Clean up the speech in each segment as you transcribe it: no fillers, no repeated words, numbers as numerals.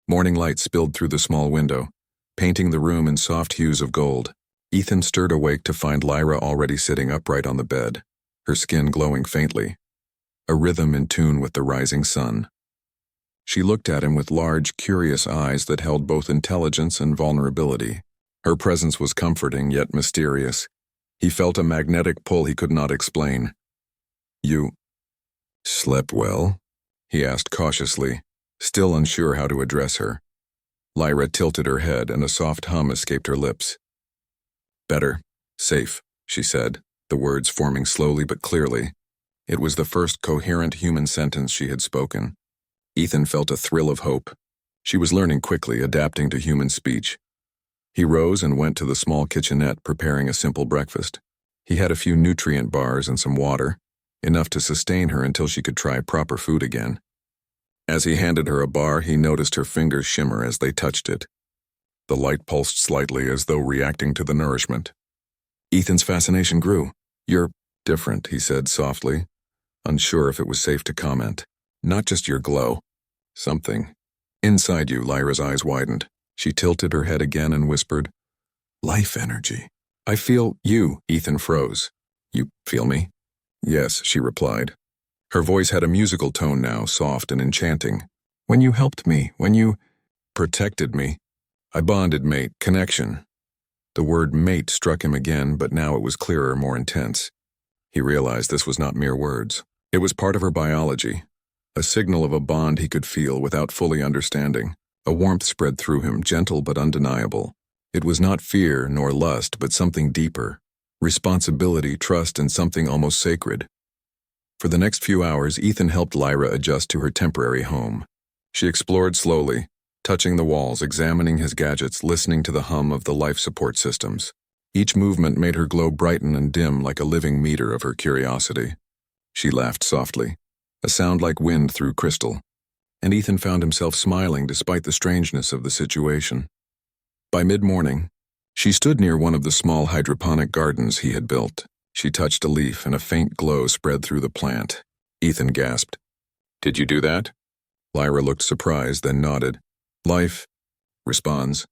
Morning light spilled through the small window, painting the room in soft hues of gold. Ethan stirred awake to find Lyra already sitting upright on the bed, her skin glowing faintly, a rhythm in tune with the rising sun. She looked at him with large, curious eyes that held both intelligence and vulnerability. Her presence was comforting yet mysterious. He felt a magnetic pull he could not explain. "You slept well?" he asked cautiously, still unsure how to address her. Lyra tilted her head and a soft hum escaped her lips. "Better. Safe," she said, the words forming slowly but clearly. It was the first coherent human sentence she had spoken. Ethan felt a thrill of hope. She was learning quickly, adapting to human speech. He rose and went to the small kitchenette, preparing a simple breakfast. He had a few nutrient bars and some water, enough to sustain her until she could try proper food again. As he handed her a bar, he noticed her fingers shimmer as they touched it. The light pulsed slightly as though reacting to the nourishment. Ethan's fascination grew. "You're different," he said softly, unsure if it was safe to comment. "Not just your glow. Something inside you." Lyra's eyes widened. She tilted her head again and whispered, "Life energy." "I feel you." Ethan froze. "You feel me?" "Yes," she replied. Her voice had a musical tone now, soft and enchanting. "When you helped me, when you protected me, I bonded, mate, connection." The word mate struck him again, but now it was clearer, more intense. He realized this was not mere words. It was part of her biology, a signal of a bond he could feel without fully understanding. A warmth spread through him, gentle but undeniable. It was not fear nor lust, but something deeper. Responsibility, trust, and something almost sacred. For the next few hours, Ethan helped Lyra adjust to her temporary home. She explored slowly, touching the walls, examining his gadgets, listening to the hum of the life support systems. Each movement made her glow brighten and dim like a living meter of her curiosity. She laughed softly, a sound like wind through crystal, and Ethan found himself smiling despite the strangeness of the situation. By mid-morning, she stood near one of the small hydroponic gardens he had built. She touched a leaf and a faint glow spread through the plant. Ethan gasped. "Did you do that?" Lyra looked surprised, then nodded. "Life responds."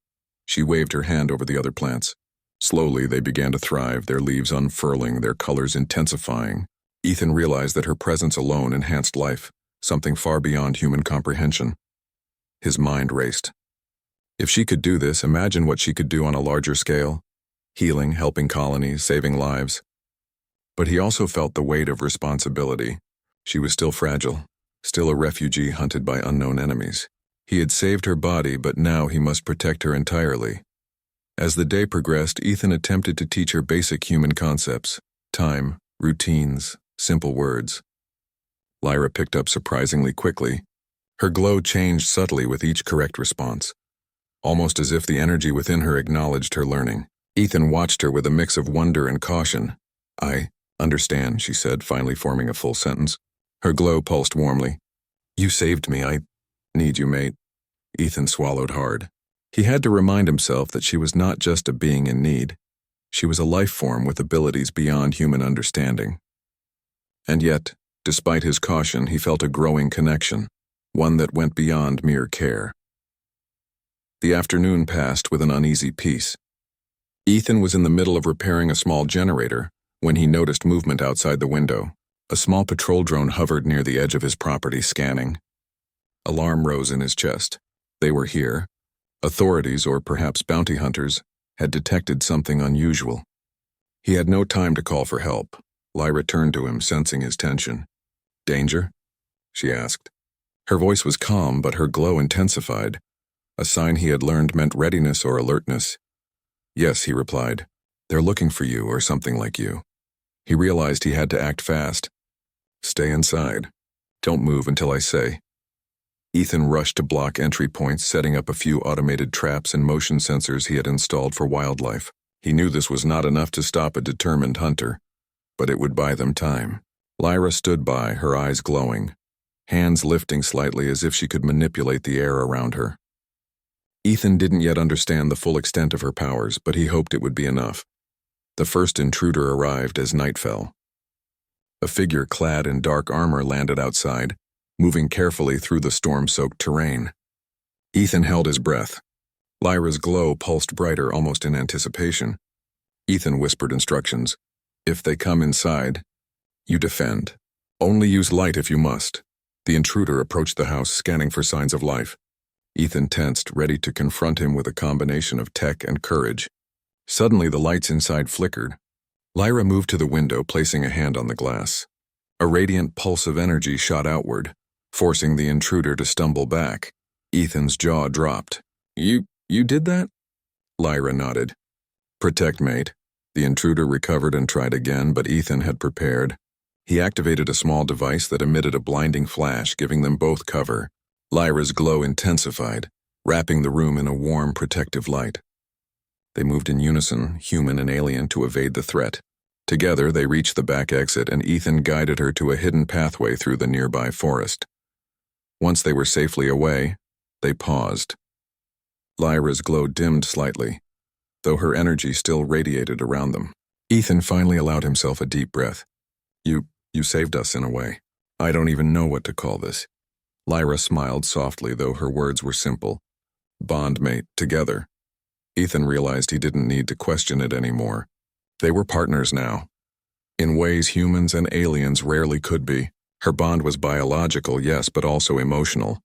She waved her hand over the other plants. Slowly they began to thrive, their leaves unfurling, their colors intensifying. Ethan realized that her presence alone enhanced life, something far beyond human comprehension. His mind raced. If she could do this, imagine what she could do on a larger scale. Healing, helping colonies, saving lives. But he also felt the weight of responsibility. She was still fragile, still a refugee hunted by unknown enemies. He had saved her body, but now he must protect her entirely. As the day progressed, Ethan attempted to teach her basic human concepts: time, routines, simple words. Lyra picked up surprisingly quickly. Her glow changed subtly with each correct response, almost as if the energy within her acknowledged her learning. Ethan watched her with a mix of wonder and caution. "I understand," she said, finally forming a full sentence. Her glow pulsed warmly. "You saved me. I need you, mate." Ethan swallowed hard. He had to remind himself that she was not just a being in need. She was a life form with abilities beyond human understanding. And yet, despite his caution, he felt a growing connection, one that went beyond mere care. The afternoon passed with an uneasy peace. Ethan was in the middle of repairing a small generator when he noticed movement outside the window. A small patrol drone hovered near the edge of his property, scanning. Alarm rose in his chest. They were here. Authorities, or perhaps bounty hunters, had detected something unusual. He had no time to call for help. Lyra turned to him, sensing his tension. "Danger?" she asked. Her voice was calm, but her glow intensified. A sign he had learned meant readiness or alertness. "Yes," he replied. "They're looking for you, or something like you." He realized he had to act fast. "Stay inside. Don't move until I say." Ethan rushed to block entry points, setting up a few automated traps and motion sensors he had installed for wildlife. He knew this was not enough to stop a determined hunter, but it would buy them time. Lyra stood by, her eyes glowing, hands lifting slightly as if she could manipulate the air around her. Ethan didn't yet understand the full extent of her powers, but he hoped it would be enough. The first intruder arrived as night fell. A figure clad in dark armor landed outside, moving carefully through the storm-soaked terrain. Ethan held his breath. Lyra's glow pulsed brighter almost in anticipation. Ethan whispered instructions. If they come inside, you defend. Only use light if you must. The intruder approached the house, scanning for signs of life. Ethan tensed, ready to confront him with a combination of tech and courage. Suddenly, the lights inside flickered. Lyra moved to the window, placing a hand on the glass. A radiant pulse of energy shot outward, forcing the intruder to stumble back. Ethan's jaw dropped. You did that? Lyra nodded. Protect, mate. The intruder recovered and tried again, but Ethan had prepared. He activated a small device that emitted a blinding flash, giving them both cover. Lyra's glow intensified, wrapping the room in a warm, protective light. They moved in unison, human and alien, to evade the threat. Together, they reached the back exit, and Ethan guided her to a hidden pathway through the nearby forest. Once they were safely away, they paused. Lyra's glow dimmed slightly, though her energy still radiated around them. Ethan finally allowed himself a deep breath. You saved us in a way. I don't even know what to call this. Lyra smiled softly, though her words were simple. Bondmate, together. Ethan realized he didn't need to question it anymore. They were partners now. In ways humans and aliens rarely could be. Her bond was biological, yes, but also emotional.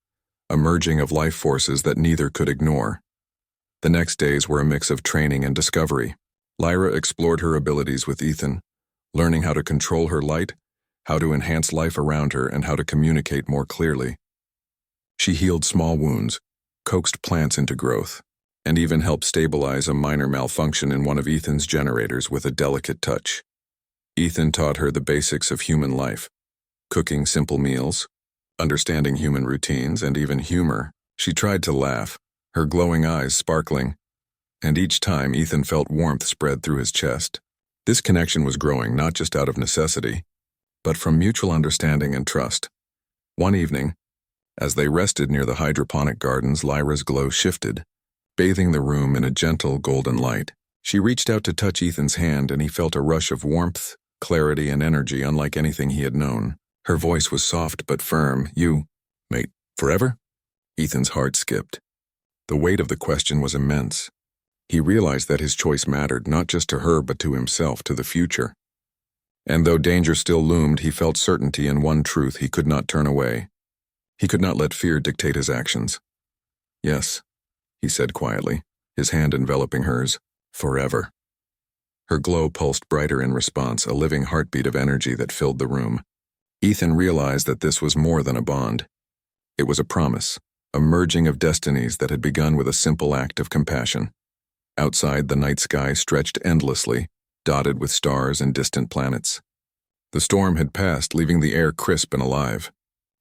A merging of life forces that neither could ignore. The next days were a mix of training and discovery. Lyra explored her abilities with Ethan, learning how to control her light, how to enhance life around her, and how to communicate more clearly. She healed small wounds, coaxed plants into growth, and even helped stabilize a minor malfunction in one of Ethan's generators with a delicate touch. Ethan taught her the basics of human life, cooking simple meals, understanding human routines, and even humor. She tried to laugh, her glowing eyes sparkling, and each time Ethan felt warmth spread through his chest. This connection was growing not just out of necessity, but from mutual understanding and trust. One evening, as they rested near the hydroponic gardens, Lyra's glow shifted, bathing the room in a gentle golden light. She reached out to touch Ethan's hand, and he felt a rush of warmth, clarity, and energy unlike anything he had known. Her voice was soft but firm. You, mate, forever? Ethan's heart skipped. The weight of the question was immense. He realized that his choice mattered, not just to her but to himself, to the future. And though danger still loomed, he felt certainty in one truth: he could not turn away. He could not let fear dictate his actions. Yes, he said quietly, his hand enveloping hers. Forever. Her glow pulsed brighter in response, a living heartbeat of energy that filled the room. Ethan realized that this was more than a bond. It was a promise, a merging of destinies that had begun with a simple act of compassion. Outside, the night sky stretched endlessly, dotted with stars and distant planets. The storm had passed, leaving the air crisp and alive.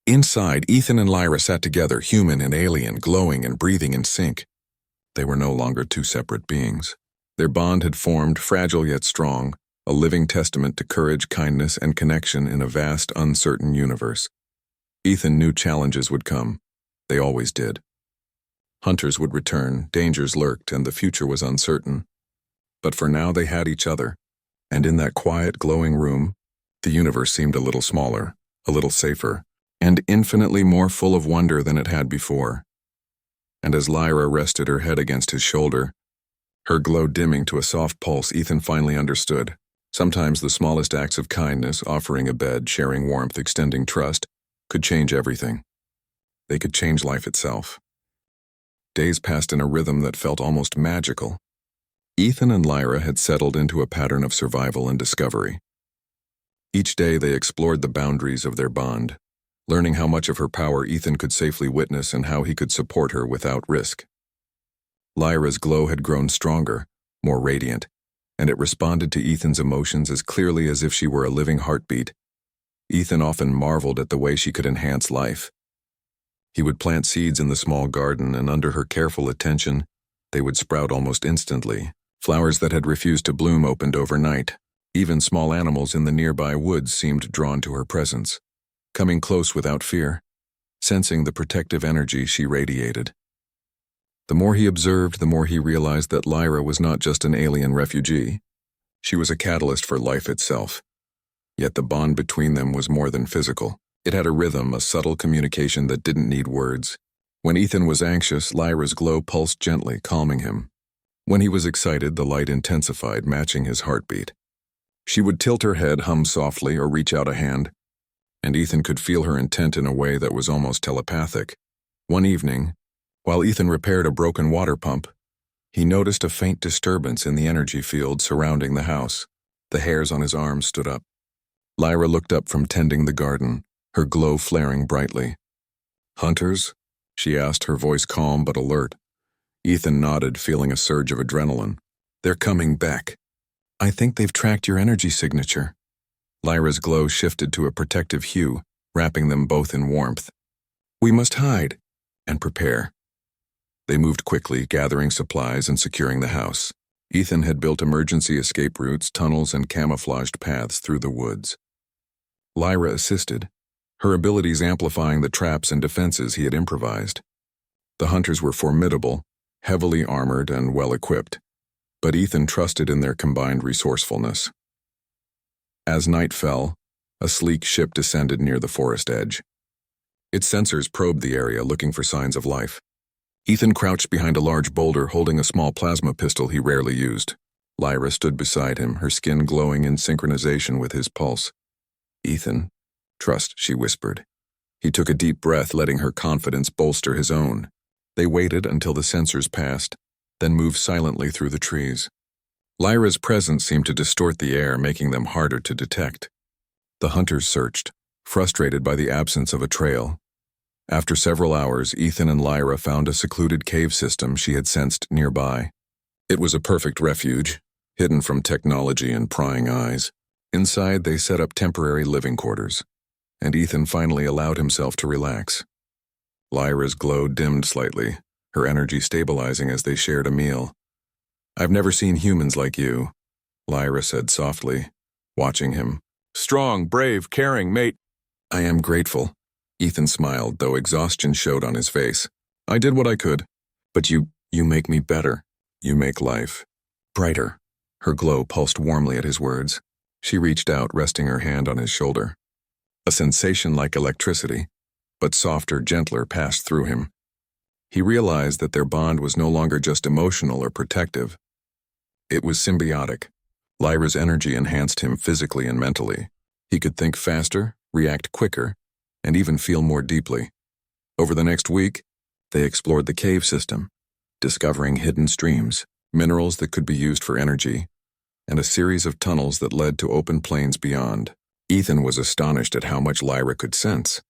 Inside, Ethan and Lyra sat together, human and alien, glowing and breathing in sync. They were no longer two separate beings. Their bond had formed, fragile yet strong, a living testament to courage, kindness, and connection in a vast, uncertain universe. Ethan knew challenges would come. They always did. Hunters would return, dangers lurked, and the future was uncertain. But for now they had each other, and in that quiet, glowing room, the universe seemed a little smaller, a little safer, and infinitely more full of wonder than it had before. And as Lyra rested her head against his shoulder, her glow dimming to a soft pulse, Ethan finally understood. Sometimes the smallest acts of kindness, offering a bed, sharing warmth, extending trust, could change everything. They could change life itself. Days passed in a rhythm that felt almost magical. Ethan and Lyra had settled into a pattern of survival and discovery. Each day they explored the boundaries of their bond, learning how much of her power Ethan could safely witness and how he could support her without risk. Lyra's glow had grown stronger, more radiant, and it responded to Ethan's emotions as clearly as if she were a living heartbeat. Ethan often marveled at the way she could enhance life. He would plant seeds in the small garden, and under her careful attention, they would sprout almost instantly. Flowers that had refused to bloom opened overnight. Even small animals in the nearby woods seemed drawn to her presence, coming close without fear, sensing the protective energy she radiated. The more he observed, the more he realized that Lyra was not just an alien refugee. She was a catalyst for life itself. Yet the bond between them was more than physical. It had a rhythm, a subtle communication that didn't need words. When Ethan was anxious, Lyra's glow pulsed gently, calming him. When he was excited, the light intensified, matching his heartbeat. She would tilt her head, hum softly, or reach out a hand, and Ethan could feel her intent in a way that was almost telepathic. One evening, while Ethan repaired a broken water pump, he noticed a faint disturbance in the energy field surrounding the house. The hairs on his arms stood up. Lyra looked up from tending the garden, her glow flaring brightly. "Hunters?" she asked, her voice calm but alert. Ethan nodded, feeling a surge of adrenaline. "They're coming back. I think they've tracked your energy signature." Lyra's glow shifted to a protective hue, wrapping them both in warmth. "We must hide and prepare." They moved quickly, gathering supplies and securing the house. Ethan had built emergency escape routes, tunnels, and camouflaged paths through the woods. Lyra assisted, her abilities amplifying the traps and defenses he had improvised. The hunters were formidable, heavily armored and well-equipped, but Ethan trusted in their combined resourcefulness. As night fell, a sleek ship descended near the forest edge. Its sensors probed the area, looking for signs of life. Ethan crouched behind a large boulder, holding a small plasma pistol he rarely used. Lyra stood beside him, her skin glowing in synchronization with his pulse. "Ethan, trust," she whispered. He took a deep breath, letting her confidence bolster his own. They waited until the sensors passed, then moved silently through the trees. Lyra's presence seemed to distort the air, making them harder to detect. The hunters searched, frustrated by the absence of a trail. After several hours, Ethan and Lyra found a secluded cave system she had sensed nearby. It was a perfect refuge, hidden from technology and prying eyes. Inside, they set up temporary living quarters, and Ethan finally allowed himself to relax. Lyra's glow dimmed slightly, her energy stabilizing as they shared a meal. "I've never seen humans like you," Lyra said softly, watching him. "Strong, brave, caring, mate." "I am grateful." Ethan smiled, though exhaustion showed on his face. "I did what I could. But you make me better. You make life brighter." Her glow pulsed warmly at his words. She reached out, resting her hand on his shoulder. A sensation like electricity, but softer, gentler, passed through him. He realized that their bond was no longer just emotional or protective. It was symbiotic. Lyra's energy enhanced him physically and mentally. He could think faster, react quicker, and even feel more deeply. Over the next week, they explored the cave system, discovering hidden streams, minerals that could be used for energy, and a series of tunnels that led to open plains beyond. Ethan was astonished at how much Lyra could sense.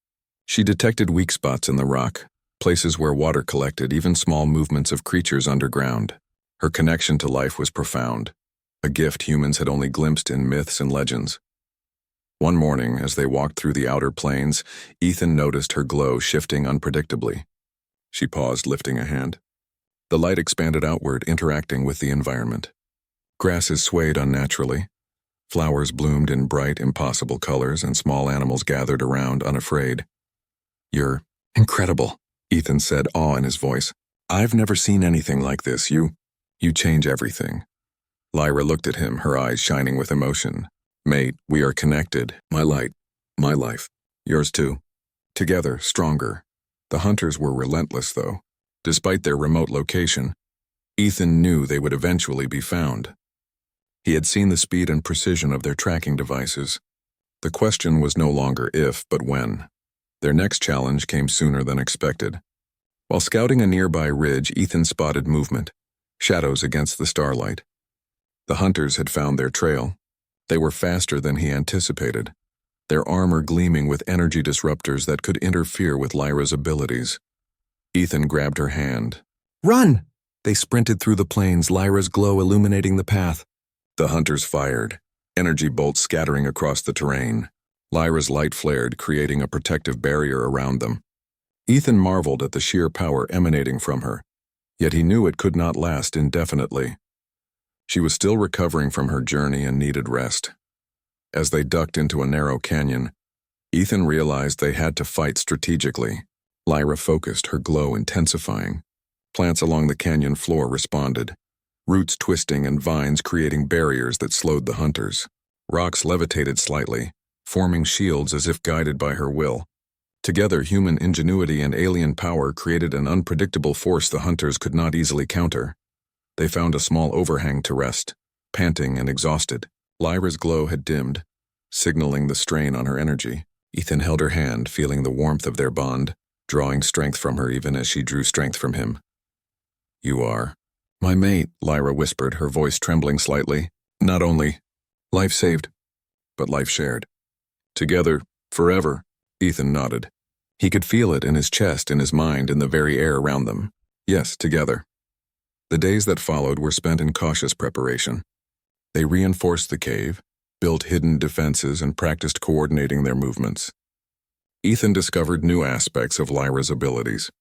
She detected weak spots in the rock, places where water collected, even small movements of creatures underground. Her connection to life was profound, a gift humans had only glimpsed in myths and legends. One morning, as they walked through the outer plains, Ethan noticed her glow shifting unpredictably. She paused, lifting a hand. The light expanded outward, interacting with the environment. Grasses swayed unnaturally. Flowers bloomed in bright, impossible colors, and small animals gathered around, unafraid. "You're incredible," Ethan said, awe in his voice. "I've never seen anything like this. You change everything." Lyra looked at him, her eyes shining with emotion. "Mate, we are connected. My light, my life. Yours too. Together, stronger." The hunters were relentless, though. Despite their remote location, Ethan knew they would eventually be found. He had seen the speed and precision of their tracking devices. The question was no longer if, but when. Their next challenge came sooner than expected. While scouting a nearby ridge, Ethan spotted movement, shadows against the starlight. The hunters had found their trail. They were faster than he anticipated, their armor gleaming with energy disruptors that could interfere with Lyra's abilities. Ethan grabbed her hand. "Run!" They sprinted through the plains, Lyra's glow illuminating the path. The hunters fired, energy bolts scattering across the terrain. Lyra's light flared, creating a protective barrier around them. Ethan marveled at the sheer power emanating from her, yet he knew it could not last indefinitely. She was still recovering from her journey and needed rest. As they ducked into a narrow canyon, Ethan realized they had to fight strategically. Lyra focused, her glow intensifying. Plants along the canyon floor responded, roots twisting and vines creating barriers that slowed the hunters. Rocks levitated slightly, forming shields as if guided by her will. Together, human ingenuity and alien power created an unpredictable force the hunters could not easily counter. They found a small overhang to rest, panting and exhausted. Lyra's glow had dimmed, signaling the strain on her energy. Ethan held her hand, feeling the warmth of their bond, drawing strength from her even as she drew strength from him. "You are my mate," Lyra whispered, her voice trembling slightly. "Not only life saved, but life shared. Together, forever." Ethan nodded. He could feel it in his chest, in his mind, in the very air around them. Yes, together. The days that followed were spent in cautious preparation. They reinforced the cave, built hidden defenses, and practiced coordinating their movements. Ethan discovered new aspects of Lyra's abilities.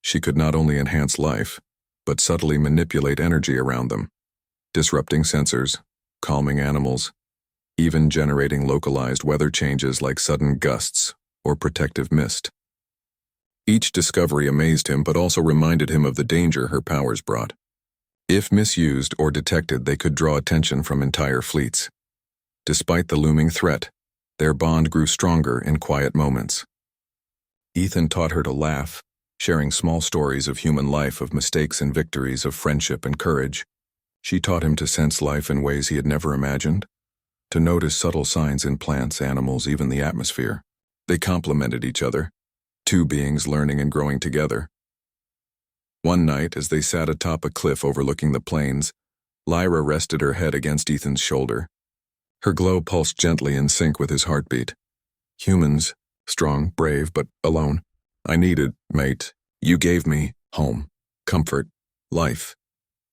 She could not only enhance life, but subtly manipulate energy around them, disrupting sensors, calming animals, even generating localized weather changes like sudden gusts or protective mist. Each discovery amazed him but also reminded him of the danger her powers brought. If misused or detected, they could draw attention from entire fleets. Despite the looming threat, their bond grew stronger in quiet moments. Ethan taught her to laugh, sharing small stories of human life, of mistakes and victories, of friendship and courage. She taught him to sense life in ways he had never imagined, to notice subtle signs in plants, animals, even the atmosphere. They complemented each other, two beings learning and growing together. One night, as they sat atop a cliff overlooking the plains, Lyra rested her head against Ethan's shoulder. Her glow pulsed gently in sync with his heartbeat. "Humans, strong, brave, but alone. I needed, mate. You gave me home, comfort, life."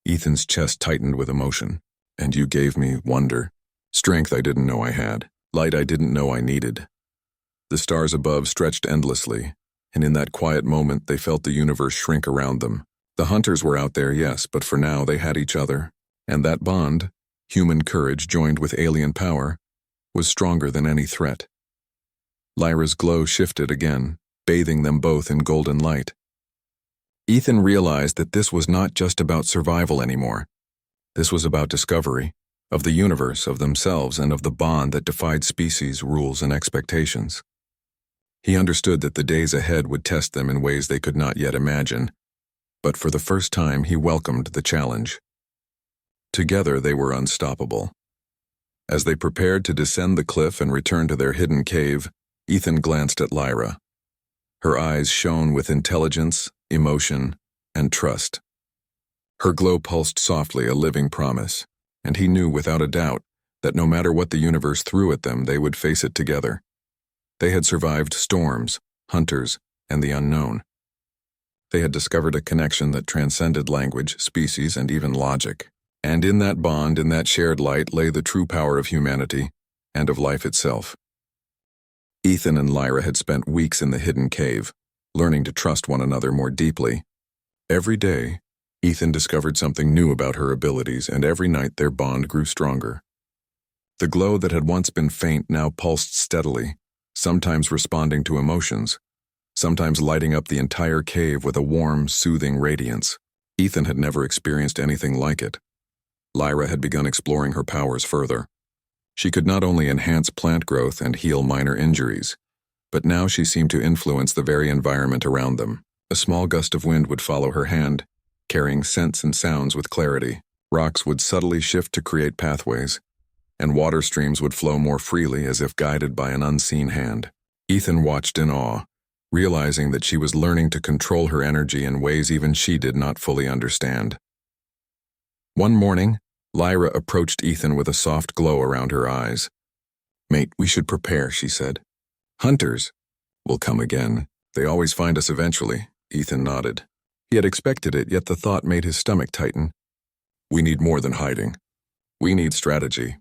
Ethan's chest tightened with emotion. "And you gave me wonder, strength I didn't know I had, light I didn't know I needed." The stars above stretched endlessly, and in that quiet moment they felt the universe shrink around them. The hunters were out there, yes, but for now they had each other, and that bond, human courage joined with alien power, was stronger than any threat. Lyra's glow shifted again, bathing them both in golden light. Ethan realized that this was not just about survival anymore. This was about discovery, of the universe, of themselves, and of the bond that defied species, rules, and expectations. He understood that the days ahead would test them in ways they could not yet imagine, but for the first time he welcomed the challenge. Together they were unstoppable. As they prepared to descend the cliff and return to their hidden cave, Ethan glanced at Lyra. Her eyes shone with intelligence, emotion, and trust. Her glow pulsed softly, a living promise, and he knew without a doubt that no matter what the universe threw at them, they would face it together. They had survived storms, hunters, and the unknown. They had discovered a connection that transcended language, species, and even logic. And in that bond, in that shared light, lay the true power of humanity and of life itself. Ethan and Lyra had spent weeks in the hidden cave, learning to trust one another more deeply. Every day, Ethan discovered something new about her abilities, and every night their bond grew stronger. The glow that had once been faint now pulsed steadily, sometimes responding to emotions, sometimes lighting up the entire cave with a warm, soothing radiance. Ethan had never experienced anything like it. Lyra had begun exploring her powers further. She could not only enhance plant growth and heal minor injuries, but now she seemed to influence the very environment around them. A small gust of wind would follow her hand, carrying scents and sounds with clarity. Rocks would subtly shift to create pathways, and water streams would flow more freely as if guided by an unseen hand. Ethan watched in awe, realizing that she was learning to control her energy in ways even she did not fully understand. One morning, Lyra approached Ethan with a soft glow around her eyes. "Mate, we should prepare," she said. "Hunters will come again. They always find us eventually." Ethan nodded. He had expected it, yet the thought made his stomach tighten. "We need more than hiding. We need strategy.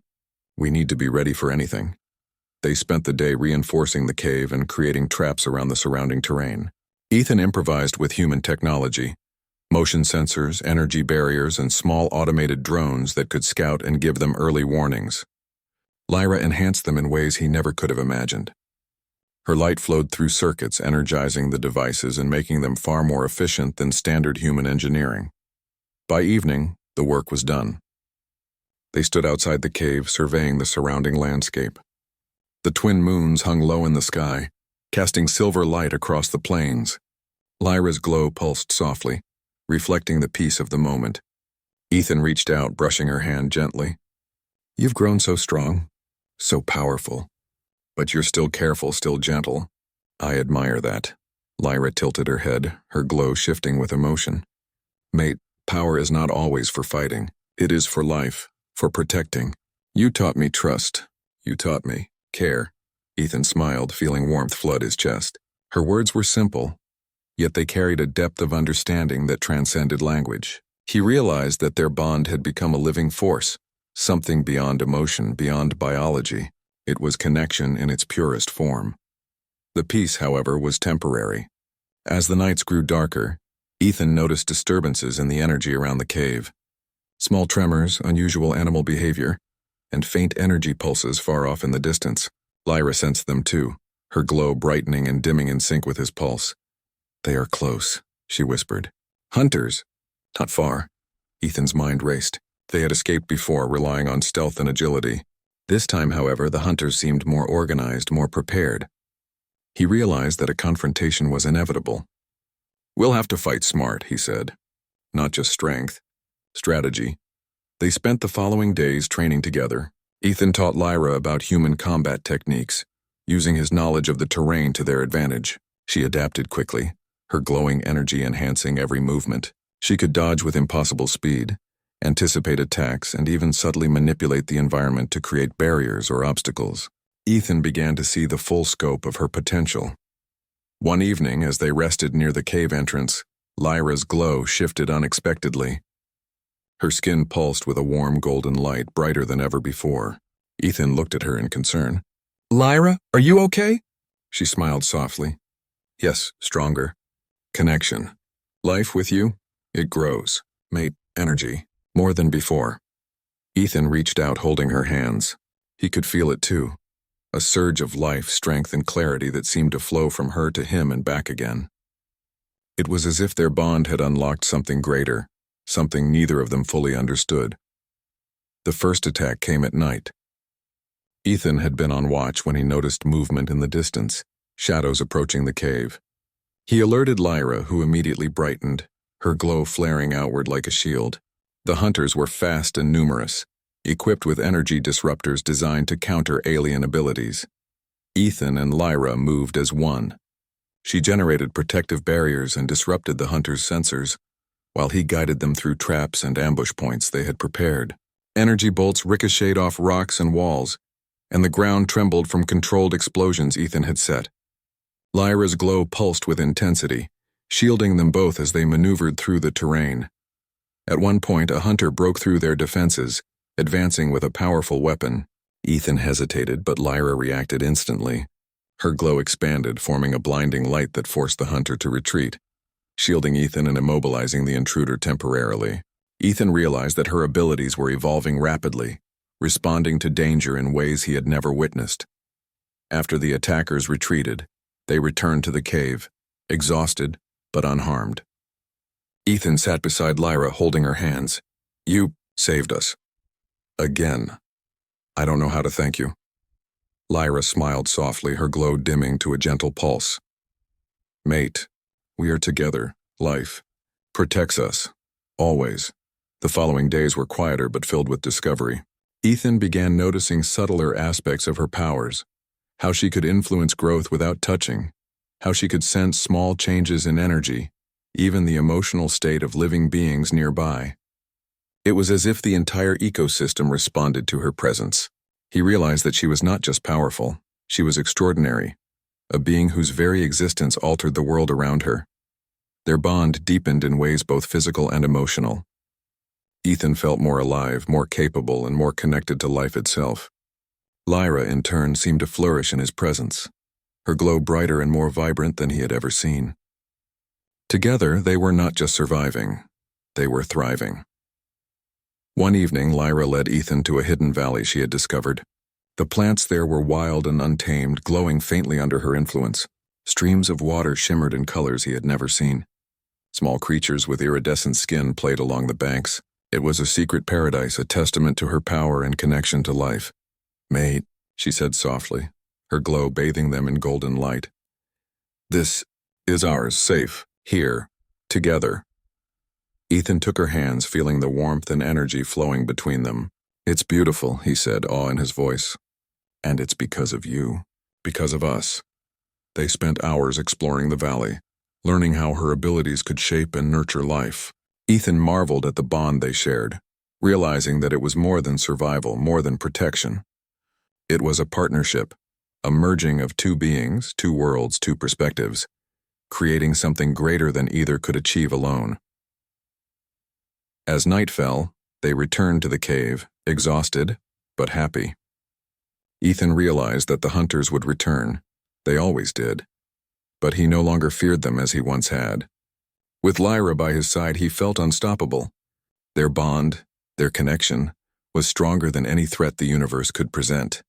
We need to be ready for anything." They spent the day reinforcing the cave and creating traps around the surrounding terrain. Ethan improvised with human technology, motion sensors, energy barriers, and small automated drones that could scout and give them early warnings. Lyra enhanced them in ways he never could have imagined. Her light flowed through circuits, energizing the devices and making them far more efficient than standard human engineering. By evening, the work was done. They stood outside the cave, surveying the surrounding landscape. The twin moons hung low in the sky, casting silver light across the plains. Lyra's glow pulsed softly, reflecting the peace of the moment. Ethan reached out, brushing her hand gently. "You've grown so strong, so powerful. But you're still careful, still gentle. I admire that." Lyra tilted her head, her glow shifting with emotion. "Mate, power is not always for fighting. It is for life, for protecting. You taught me trust. You taught me care." Ethan smiled, feeling warmth flood his chest. Her words were simple, yet they carried a depth of understanding that transcended language. He realized that their bond had become a living force, something beyond emotion, beyond biology. It was connection in its purest form. The peace, however, was temporary. As the nights grew darker, Ethan noticed disturbances in the energy around the cave. Small tremors, unusual animal behavior, and faint energy pulses far off in the distance. Lyra sensed them too, her glow brightening and dimming in sync with his pulse. "They are close," she whispered. "Hunters? Not far." Ethan's mind raced. They had escaped before, relying on stealth and agility. This time, however, the hunters seemed more organized, more prepared. He realized that a confrontation was inevitable. "We'll have to fight smart," he said. "Not just strength, strategy." They spent the following days training together. Ethan taught Lyra about human combat techniques, using his knowledge of the terrain to their advantage. She adapted quickly, her glowing energy enhancing every movement. She could dodge with impossible speed, anticipate attacks, and even subtly manipulate the environment to create barriers or obstacles. Ethan began to see the full scope of her potential. One evening, as they rested near the cave entrance, Lyra's glow shifted unexpectedly. Her skin pulsed with a warm golden light, brighter than ever before. Ethan looked at her in concern. "Lyra, are you okay?" She smiled softly. "Yes, stronger. Connection. Life with you, it grows. Mate, energy. More than before." Ethan reached out, holding her hands. He could feel it too. A surge of life, strength, and clarity that seemed to flow from her to him and back again. It was as if their bond had unlocked something greater, something neither of them fully understood. The first attack came at night. Ethan had been on watch when he noticed movement in the distance, shadows approaching the cave. He alerted Lyra, who immediately brightened, her glow flaring outward like a shield. The hunters were fast and numerous, equipped with energy disruptors designed to counter alien abilities. Ethan and Lyra moved as one. She generated protective barriers and disrupted the hunters' sensors, while he guided them through traps and ambush points they had prepared. Energy bolts ricocheted off rocks and walls, and the ground trembled from controlled explosions Ethan had set. Lyra's glow pulsed with intensity, shielding them both as they maneuvered through the terrain. At one point, a hunter broke through their defenses, advancing with a powerful weapon. Ethan hesitated, but Lyra reacted instantly. Her glow expanded, forming a blinding light that forced the hunter to retreat, shielding Ethan and immobilizing the intruder temporarily. Ethan realized that her abilities were evolving rapidly, responding to danger in ways he had never witnessed. After the attackers retreated, they returned to the cave, exhausted but unharmed. Ethan sat beside Lyra, holding her hands. "You saved us. Again. I don't know how to thank you." Lyra smiled softly, her glow dimming to a gentle pulse. "Mate, we are together. Life protects us. Always." The following days were quieter but filled with discovery. Ethan began noticing subtler aspects of her powers, how she could influence growth without touching, how she could sense small changes in energy, even the emotional state of living beings nearby. It was as if the entire ecosystem responded to her presence. He realized that she was not just powerful, she was extraordinary, a being whose very existence altered the world around her. Their bond deepened in ways both physical and emotional. Ethan felt more alive, more capable, and more connected to life itself. Lyra, in turn, seemed to flourish in his presence, her glow brighter and more vibrant than he had ever seen. Together, they were not just surviving, they were thriving. One evening, Lyra led Ethan to a hidden valley she had discovered. The plants there were wild and untamed, glowing faintly under her influence. Streams of water shimmered in colors he had never seen. Small creatures with iridescent skin played along the banks. It was a secret paradise, a testament to her power and connection to life. "Mate," she said softly, her glow bathing them in golden light. This is ours, safe, here, together. Ethan took her hands, feeling the warmth and energy flowing between them. It's beautiful, he said, awe in his voice. And it's because of you. Because of us. They spent hours exploring the valley, learning how her abilities could shape and nurture life. Ethan marveled at the bond they shared, realizing that it was more than survival, more than protection. It was a partnership, a merging of two beings, two worlds, two perspectives, creating something greater than either could achieve alone. As night fell, they returned to the cave, exhausted, but happy. Ethan realized that the hunters would return. They always did. But he no longer feared them as he once had. With Lyra by his side, he felt unstoppable. Their bond, their connection, was stronger than any threat the universe could present.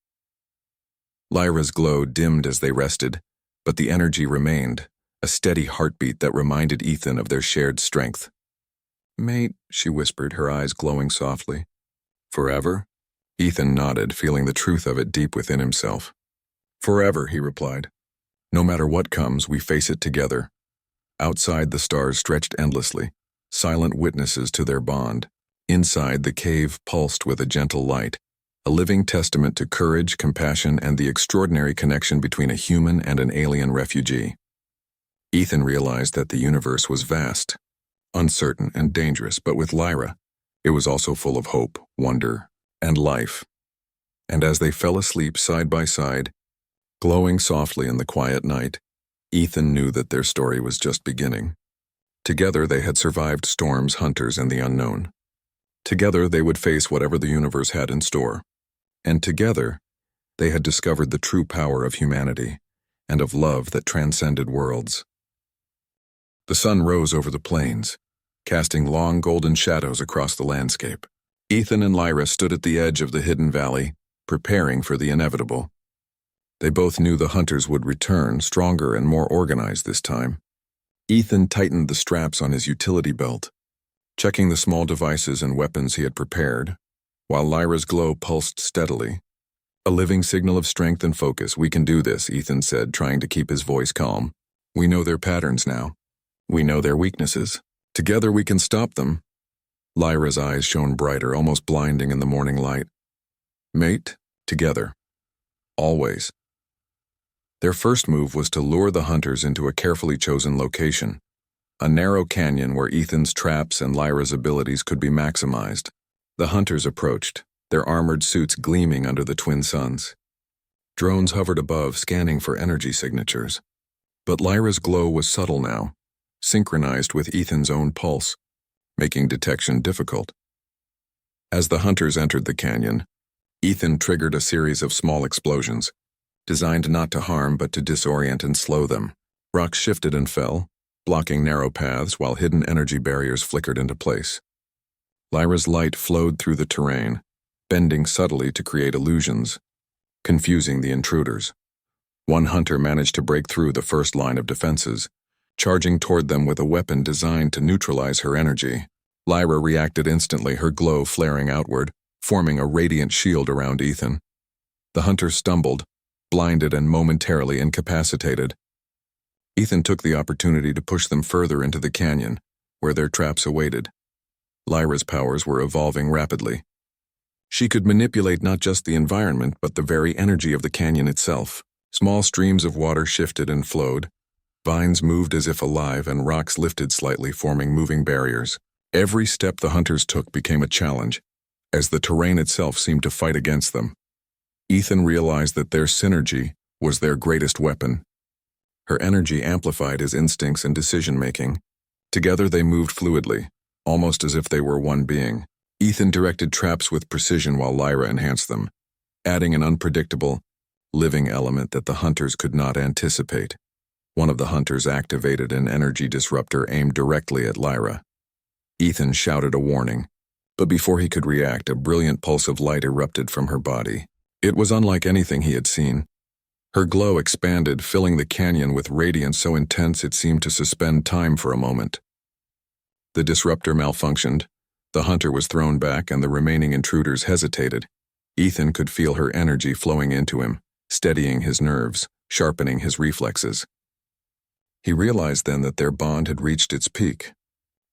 Lyra's glow dimmed as they rested, but the energy remained, a steady heartbeat that reminded Ethan of their shared strength. "Mate," she whispered, her eyes glowing softly. "Forever?" Ethan nodded, feeling the truth of it deep within himself. "Forever," he replied. "No matter what comes, we face it together." Outside, the stars stretched endlessly, silent witnesses to their bond. Inside, the cave pulsed with a gentle light, a living testament to courage, compassion, and the extraordinary connection between a human and an alien refugee. Ethan realized that the universe was vast, uncertain, and dangerous, but with Lyra, it was also full of hope, wonder, and life. And as they fell asleep side by side, glowing softly in the quiet night, Ethan knew that their story was just beginning. Together they had survived storms, hunters, and the unknown. Together they would face whatever the universe had in store. And together, they had discovered the true power of humanity and of love that transcended worlds. The sun rose over the plains, casting long golden shadows across the landscape. Ethan and Lyra stood at the edge of the hidden valley, preparing for the inevitable. They both knew the hunters would return, stronger and more organized this time. Ethan tightened the straps on his utility belt, checking the small devices and weapons he had prepared, while Lyra's glow pulsed steadily. "A living signal of strength and focus. We can do this," Ethan said, trying to keep his voice calm. "We know their patterns now. We know their weaknesses. Together we can stop them." Lyra's eyes shone brighter, almost blinding in the morning light. "Mate, together. Always." Their first move was to lure the hunters into a carefully chosen location, a narrow canyon where Ethan's traps and Lyra's abilities could be maximized. The hunters approached, their armored suits gleaming under the twin suns. Drones hovered above, scanning for energy signatures. But Lyra's glow was subtle now, synchronized with Ethan's own pulse, making detection difficult. As the hunters entered the canyon, Ethan triggered a series of small explosions, designed not to harm but to disorient and slow them. Rocks shifted and fell, blocking narrow paths while hidden energy barriers flickered into place. Lyra's light flowed through the terrain, bending subtly to create illusions, confusing the intruders. One hunter managed to break through the first line of defenses, charging toward them with a weapon designed to neutralize her energy. Lyra reacted instantly, her glow flaring outward, forming a radiant shield around Ethan. The hunter stumbled, blinded and momentarily incapacitated. Ethan took the opportunity to push them further into the canyon, where their traps awaited. Lyra's powers were evolving rapidly. She could manipulate not just the environment, but the very energy of the canyon itself. Small streams of water shifted and flowed. Vines moved as if alive, and rocks lifted slightly, forming moving barriers. Every step the hunters took became a challenge, as the terrain itself seemed to fight against them. Ethan realized that their synergy was their greatest weapon. Her energy amplified his instincts and decision-making. Together they moved fluidly, almost as if they were one being. Ethan directed traps with precision while Lyra enhanced them, adding an unpredictable, living element that the hunters could not anticipate. One of the hunters activated an energy disruptor aimed directly at Lyra. Ethan shouted a warning, but before he could react, a brilliant pulse of light erupted from her body. It was unlike anything he had seen. Her glow expanded, filling the canyon with radiance so intense it seemed to suspend time for a moment. The disruptor malfunctioned. The hunter was thrown back, and the remaining intruders hesitated. Ethan could feel her energy flowing into him, steadying his nerves, sharpening his reflexes. He realized then that their bond had reached its peak.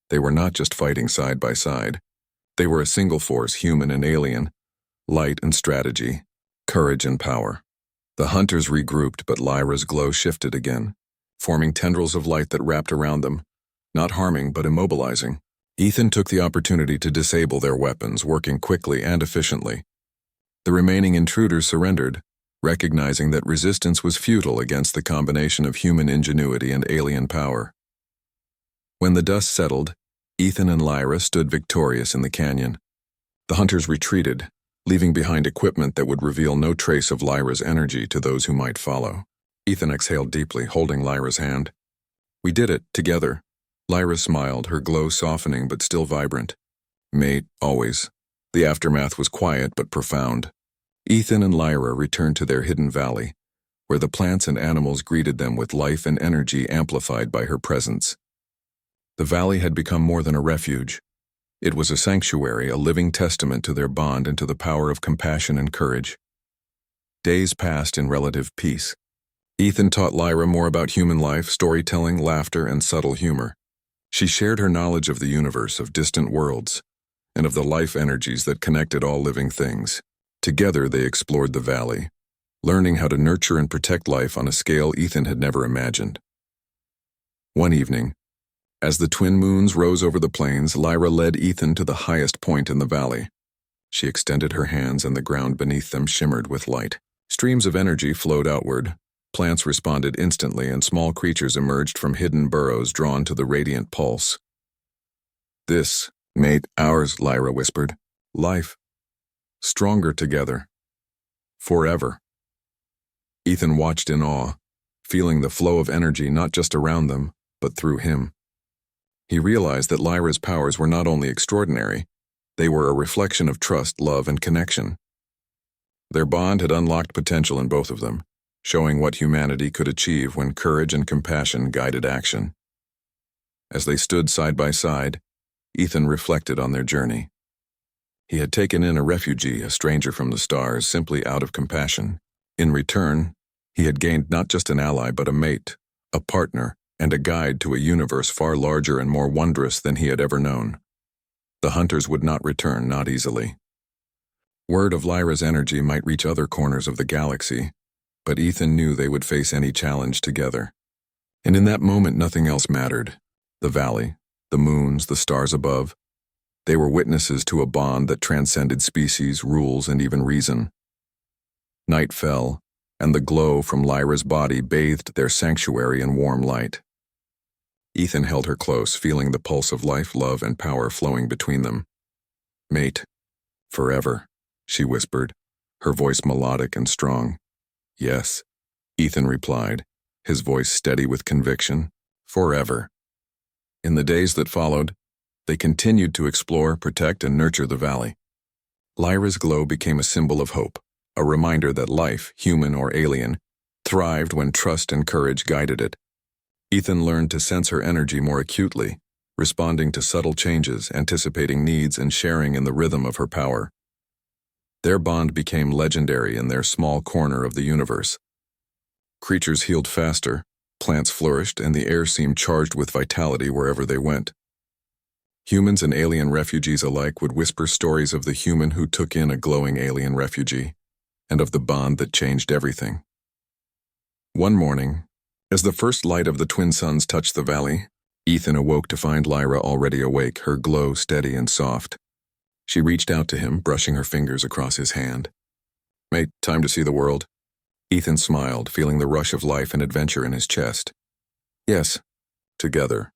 They were not just fighting side by side. They were a single force, human and alien, light and strategy, courage and power. The hunters regrouped, but Lyra's glow shifted again, forming tendrils of light that wrapped around them, not harming but immobilizing. Ethan took the opportunity to disable their weapons, working quickly and efficiently. The remaining intruders surrendered, recognizing that resistance was futile against the combination of human ingenuity and alien power. When the dust settled, Ethan and Lyra stood victorious in the canyon. The hunters retreated, leaving behind equipment that would reveal no trace of Lyra's energy to those who might follow. Ethan exhaled deeply, holding Lyra's hand. "We did it, together." Lyra smiled, her glow softening but still vibrant. "Mate, always." The aftermath was quiet but profound. Ethan and Lyra returned to their hidden valley, where the plants and animals greeted them with life and energy amplified by her presence. The valley had become more than a refuge. It was a sanctuary, a living testament to their bond and to the power of compassion and courage. Days passed in relative peace. Ethan taught Lyra more about human life, storytelling, laughter, and subtle humor. She shared her knowledge of the universe, of distant worlds, and of the life energies that connected all living things. Together they explored the valley, learning how to nurture and protect life on a scale Ethan had never imagined. One evening, as the twin moons rose over the plains, Lyra led Ethan to the highest point in the valley. She extended her hands and the ground beneath them shimmered with light. Streams of energy flowed outward. Plants responded instantly and small creatures emerged from hidden burrows drawn to the radiant pulse. "This, mate, ours," Lyra whispered. "Life. Stronger together. Forever." Ethan watched in awe, feeling the flow of energy not just around them, but through him. He realized that Lyra's powers were not only extraordinary, they were a reflection of trust, love, and connection. Their bond had unlocked potential in both of them, showing what humanity could achieve when courage and compassion guided action. As they stood side by side, Ethan reflected on their journey. He had taken in a refugee, a stranger from the stars, simply out of compassion. In return, he had gained not just an ally but a mate, a partner, and a guide to a universe far larger and more wondrous than he had ever known. The hunters would not return, not easily. Word of Lyra's energy might reach other corners of the galaxy, but Ethan knew they would face any challenge together. And in that moment nothing else mattered. The valley, the moons, the stars above. They were witnesses to a bond that transcended species, rules, and even reason. Night fell, and the glow from Lyra's body bathed their sanctuary in warm light. Ethan held her close, feeling the pulse of life, love, and power flowing between them. "Mate, forever," she whispered, her voice melodic and strong. "Yes," Ethan replied, his voice steady with conviction. "Forever." In the days that followed, they continued to explore, protect, and nurture the valley. Lyra's glow became a symbol of hope, a reminder that life, human or alien, thrived when trust and courage guided it. Ethan learned to sense her energy more acutely, responding to subtle changes, anticipating needs, and sharing in the rhythm of her power. Their bond became legendary in their small corner of the universe. Creatures healed faster, plants flourished, and the air seemed charged with vitality wherever they went. Humans and alien refugees alike would whisper stories of the human who took in a glowing alien refugee, and of the bond that changed everything. One morning, as the first light of the twin suns touched the valley, Ethan awoke to find Lyra already awake, her glow steady and soft. She reached out to him, brushing her fingers across his hand. "Mate, time to see the world." Ethan smiled, feeling the rush of life and adventure in his chest. "Yes, together."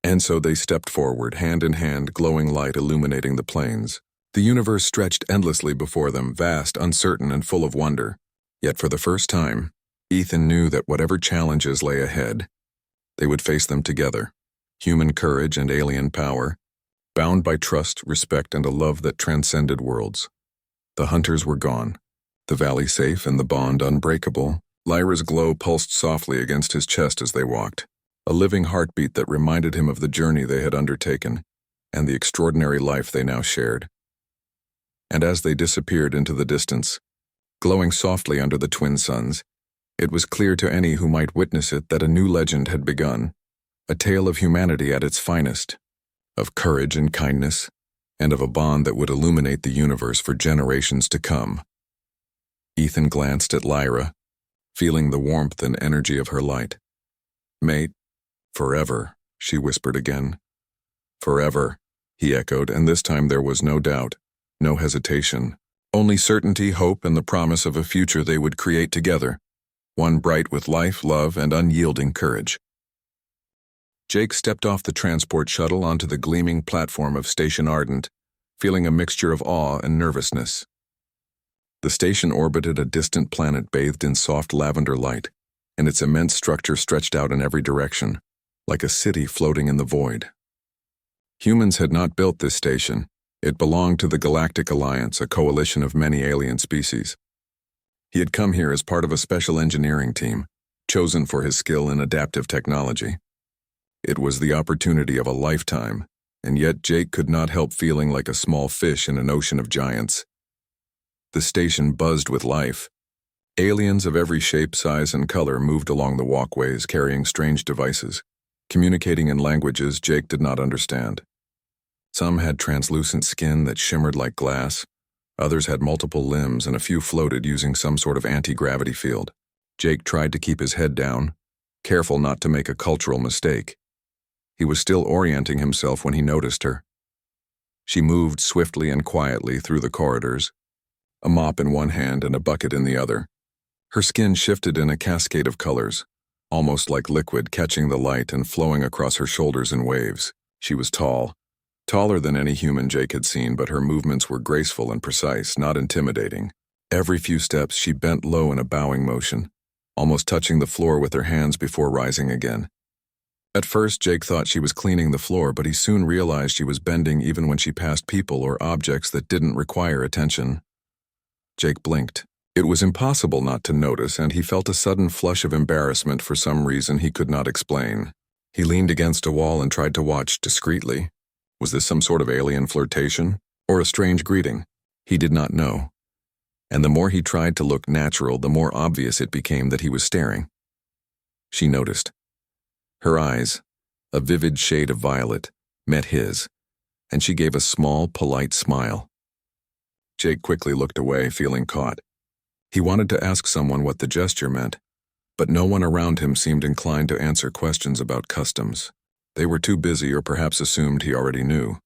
And so they stepped forward, hand in hand, glowing light illuminating the plains. The universe stretched endlessly before them, vast, uncertain, and full of wonder. Yet for the first time, Ethan knew that whatever challenges lay ahead, they would face them together. Human courage and alien power, bound by trust, respect, and a love that transcended worlds. The hunters were gone, the valley safe and the bond unbreakable. Lyra's glow pulsed softly against his chest as they walked, a living heartbeat that reminded him of the journey they had undertaken and the extraordinary life they now shared. And as they disappeared into the distance, glowing softly under the twin suns, It was clear to any who might witness it that a new legend had begun, a tale of humanity at its finest, of courage and kindness, and of a bond that would illuminate the universe for generations to come. Ethan glanced at Lyra, feeling the warmth and energy of her light. "Mate, forever," she whispered again. "Forever," he echoed, and this time there was no doubt, no hesitation, only certainty, hope, and the promise of a future they would create together, one bright with life, love, and unyielding courage. Jake stepped off the transport shuttle onto the gleaming platform of Station Ardent, feeling a mixture of awe and nervousness. The station orbited a distant planet bathed in soft lavender light, and its immense structure stretched out in every direction, like a city floating in the void. Humans had not built this station. It belonged to the Galactic Alliance, a coalition of many alien species. He had come here as part of a special engineering team, chosen for his skill in adaptive technology. It was the opportunity of a lifetime, and yet Jake could not help feeling like a small fish in an ocean of giants. The station buzzed with life. Aliens of every shape, size, and color moved along the walkways carrying strange devices, communicating in languages Jake did not understand. Some had translucent skin that shimmered like glass, others had multiple limbs, and a few floated using some sort of anti-gravity field. Jake tried to keep his head down, careful not to make a cultural mistake. He was still orienting himself when he noticed her. She moved swiftly and quietly through the corridors, a mop in one hand and a bucket in the other. Her skin shifted in a cascade of colors, almost like liquid, catching the light and flowing across her shoulders in waves. She was tall, taller than any human Jake had seen, but her movements were graceful and precise, not intimidating. Every few steps she bent low in a bowing motion, almost touching the floor with her hands before rising again. At first, Jake thought she was cleaning the floor, but he soon realized she was bending even when she passed people or objects that didn't require attention. Jake blinked. It was impossible not to notice, and he felt a sudden flush of embarrassment for some reason he could not explain. He leaned against a wall and tried to watch discreetly. Was this some sort of alien flirtation, or a strange greeting? He did not know. And the more he tried to look natural, the more obvious it became that he was staring. She noticed. Her eyes, a vivid shade of violet, met his, and she gave a small, polite smile. Jake quickly looked away, feeling caught. He wanted to ask someone what the gesture meant, but no one around him seemed inclined to answer questions about customs. They were too busy or perhaps assumed he already knew.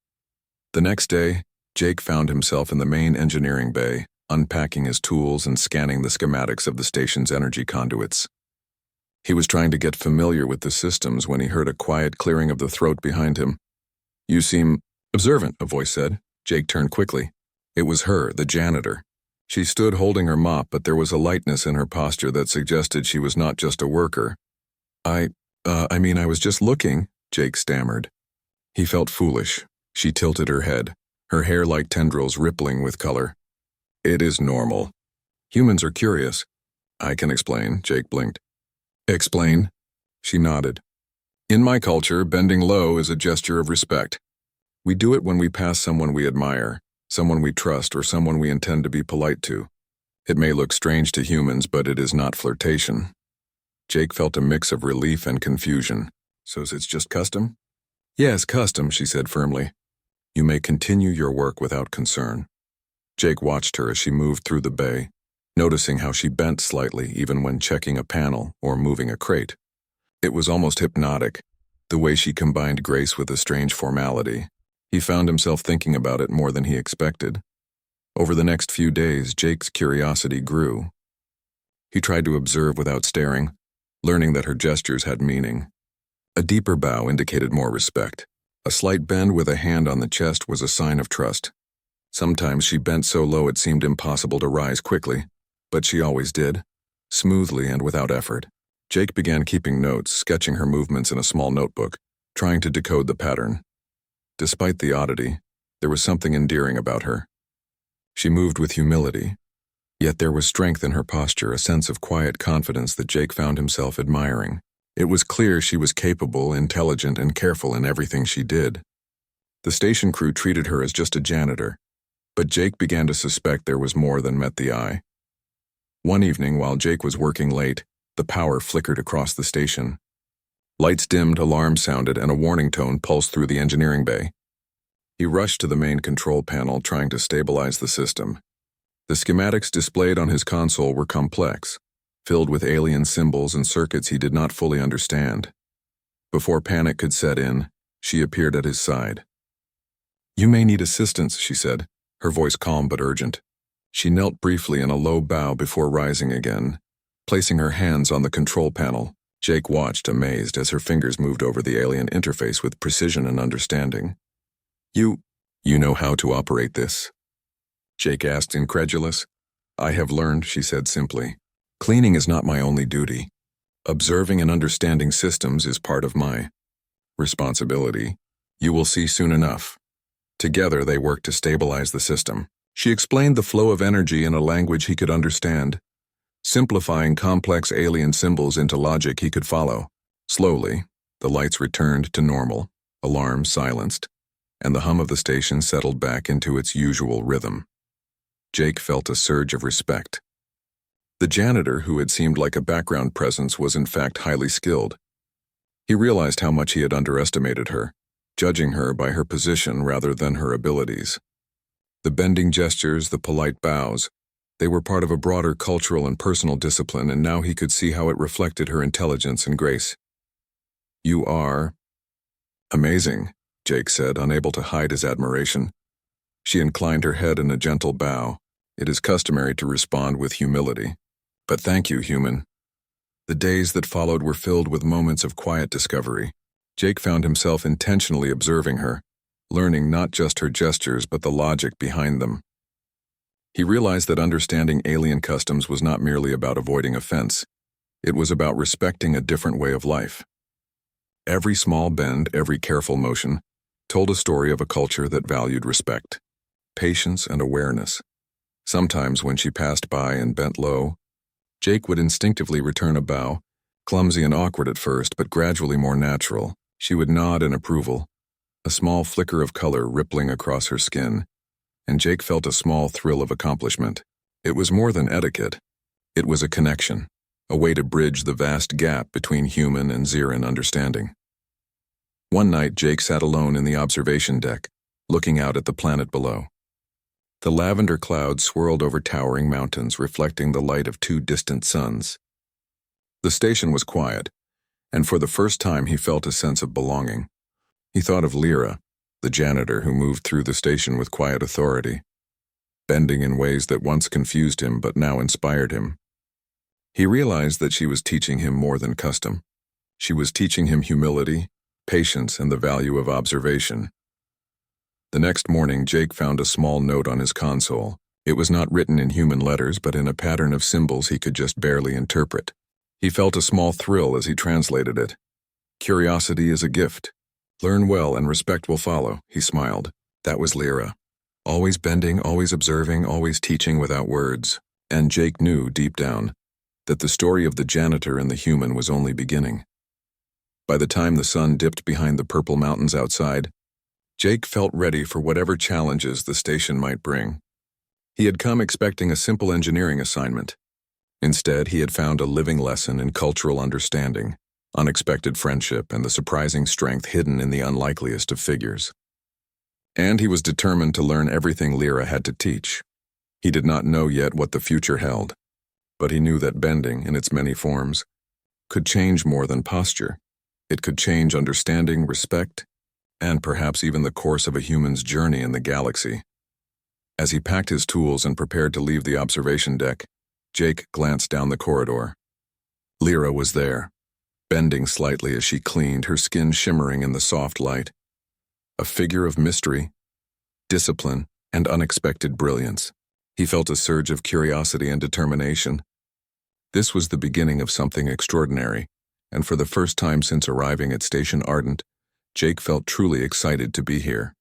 The next day, Jake found himself in the main engineering bay, unpacking his tools and scanning the schematics of the station's energy conduits. He was trying to get familiar with the systems when he heard a quiet clearing of the throat behind him. "You seem observant," a voice said. Jake turned quickly. It was her, the janitor. She stood holding her mop, but there was a lightness in her posture that suggested she was not just a worker. I was just looking," Jake stammered. He felt foolish. She tilted her head, her hair like tendrils rippling with color. "It is normal. Humans are curious." "I can explain," Jake blinked. "Explain?" She nodded. "In my culture, bending low is a gesture of respect. We do it when we pass someone we admire, someone we trust, or someone we intend to be polite to. It may look strange to humans, but it is not flirtation." Jake felt a mix of relief and confusion. "So it's just custom?" "Yes, custom," she said firmly. "You may continue your work without concern." Jake watched her as she moved through the bay, noticing how she bent slightly even when checking a panel or moving a crate. It was almost hypnotic, the way she combined grace with a strange formality. He found himself thinking about it more than he expected. Over the next few days, Jake's curiosity grew. He tried to observe without staring, learning that her gestures had meaning. A deeper bow indicated more respect. A slight bend with a hand on the chest was a sign of trust. Sometimes she bent so low it seemed impossible to rise quickly, but she always did, smoothly and without effort. Jake began keeping notes, sketching her movements in a small notebook, trying to decode the pattern. Despite the oddity, there was something endearing about her. She moved with humility, yet there was strength in her posture, a sense of quiet confidence that Jake found himself admiring. It was clear she was capable, intelligent, and careful in everything she did. The station crew treated her as just a janitor, but Jake began to suspect there was more than met the eye. One evening, while Jake was working late, The power flickered across the station. Lights dimmed, alarms sounded, and a warning tone pulsed through the engineering bay. He rushed to the main control panel, trying to stabilize the system. The schematics displayed on his console were complex, filled with alien symbols and circuits he did not fully understand. Before panic could set in, she appeared at his side. "You may need assistance," she said, her voice calm but urgent. She knelt briefly in a low bow before rising again, placing her hands on the control panel. Jake watched, amazed, as her fingers moved over the alien interface with precision and understanding. You know how to operate this?" Jake asked, incredulous. "I have learned," she said simply. "Cleaning is not my only duty. Observing and understanding systems is part of my responsibility. You will see soon enough." Together they worked to stabilize the system. She explained the flow of energy in a language he could understand, simplifying complex alien symbols into logic he could follow. Slowly, the lights returned to normal, alarms silenced, and the hum of the station settled back into its usual rhythm. Jake felt a surge of respect. The janitor, who had seemed like a background presence, was in fact highly skilled. He realized how much he had underestimated her, judging her by her position rather than her abilities. The bending gestures, the polite bows, they were part of a broader cultural and personal discipline, and now he could see how it reflected her intelligence and grace. "You are amazing," Jake said, unable to hide his admiration. She inclined her head in a gentle bow. It is customary to respond with humility. "But thank you, human." The days that followed were filled with moments of quiet discovery. Jake found himself intentionally observing her, learning not just her gestures but the logic behind them. He realized that understanding alien customs was not merely about avoiding offense. It was about respecting a different way of life. Every small bend, every careful motion, told a story of a culture that valued respect, patience, and awareness. Sometimes when she passed by and bent low, Jake would instinctively return a bow, clumsy and awkward at first, but gradually more natural. She would nod in approval, a small flicker of color rippling across her skin, and Jake felt a small thrill of accomplishment. It was more than etiquette. It was a connection, a way to bridge the vast gap between human and Xeran understanding. One night, Jake sat alone in the observation deck, looking out at the planet below. The lavender clouds swirled over towering mountains, reflecting the light of two distant suns. The station was quiet, and for the first time he felt a sense of belonging. He thought of Lyra, the janitor who moved through the station with quiet authority, bending in ways that once confused him but now inspired him. He realized that she was teaching him more than custom. She was teaching him humility, patience, and the value of observation. The next morning, Jake found a small note on his console. It was not written in human letters, but in a pattern of symbols he could just barely interpret. He felt a small thrill as he translated it. "Curiosity is a gift. Learn well and respect will follow," he smiled. That was Lyra. Always bending, always observing, always teaching without words. And Jake knew, deep down, that the story of the janitor and the human was only beginning. By the time the sun dipped behind the purple mountains outside, Jake felt ready for whatever challenges the station might bring. He had come expecting a simple engineering assignment. Instead, he had found a living lesson in cultural understanding, unexpected friendship, and the surprising strength hidden in the unlikeliest of figures. And he was determined to learn everything Lyra had to teach. He did not know yet what the future held, but he knew that bending, in its many forms, could change more than posture. It could change understanding, respect, and perhaps even the course of a human's journey in the galaxy. As he packed his tools and prepared to leave the observation deck, Jake glanced down the corridor. Lyra was there, bending slightly as she cleaned, her skin shimmering in the soft light. A figure of mystery, discipline, and unexpected brilliance. He felt a surge of curiosity and determination. This was the beginning of something extraordinary, and for the first time since arriving at Station Ardent, Jake felt truly excited to be here.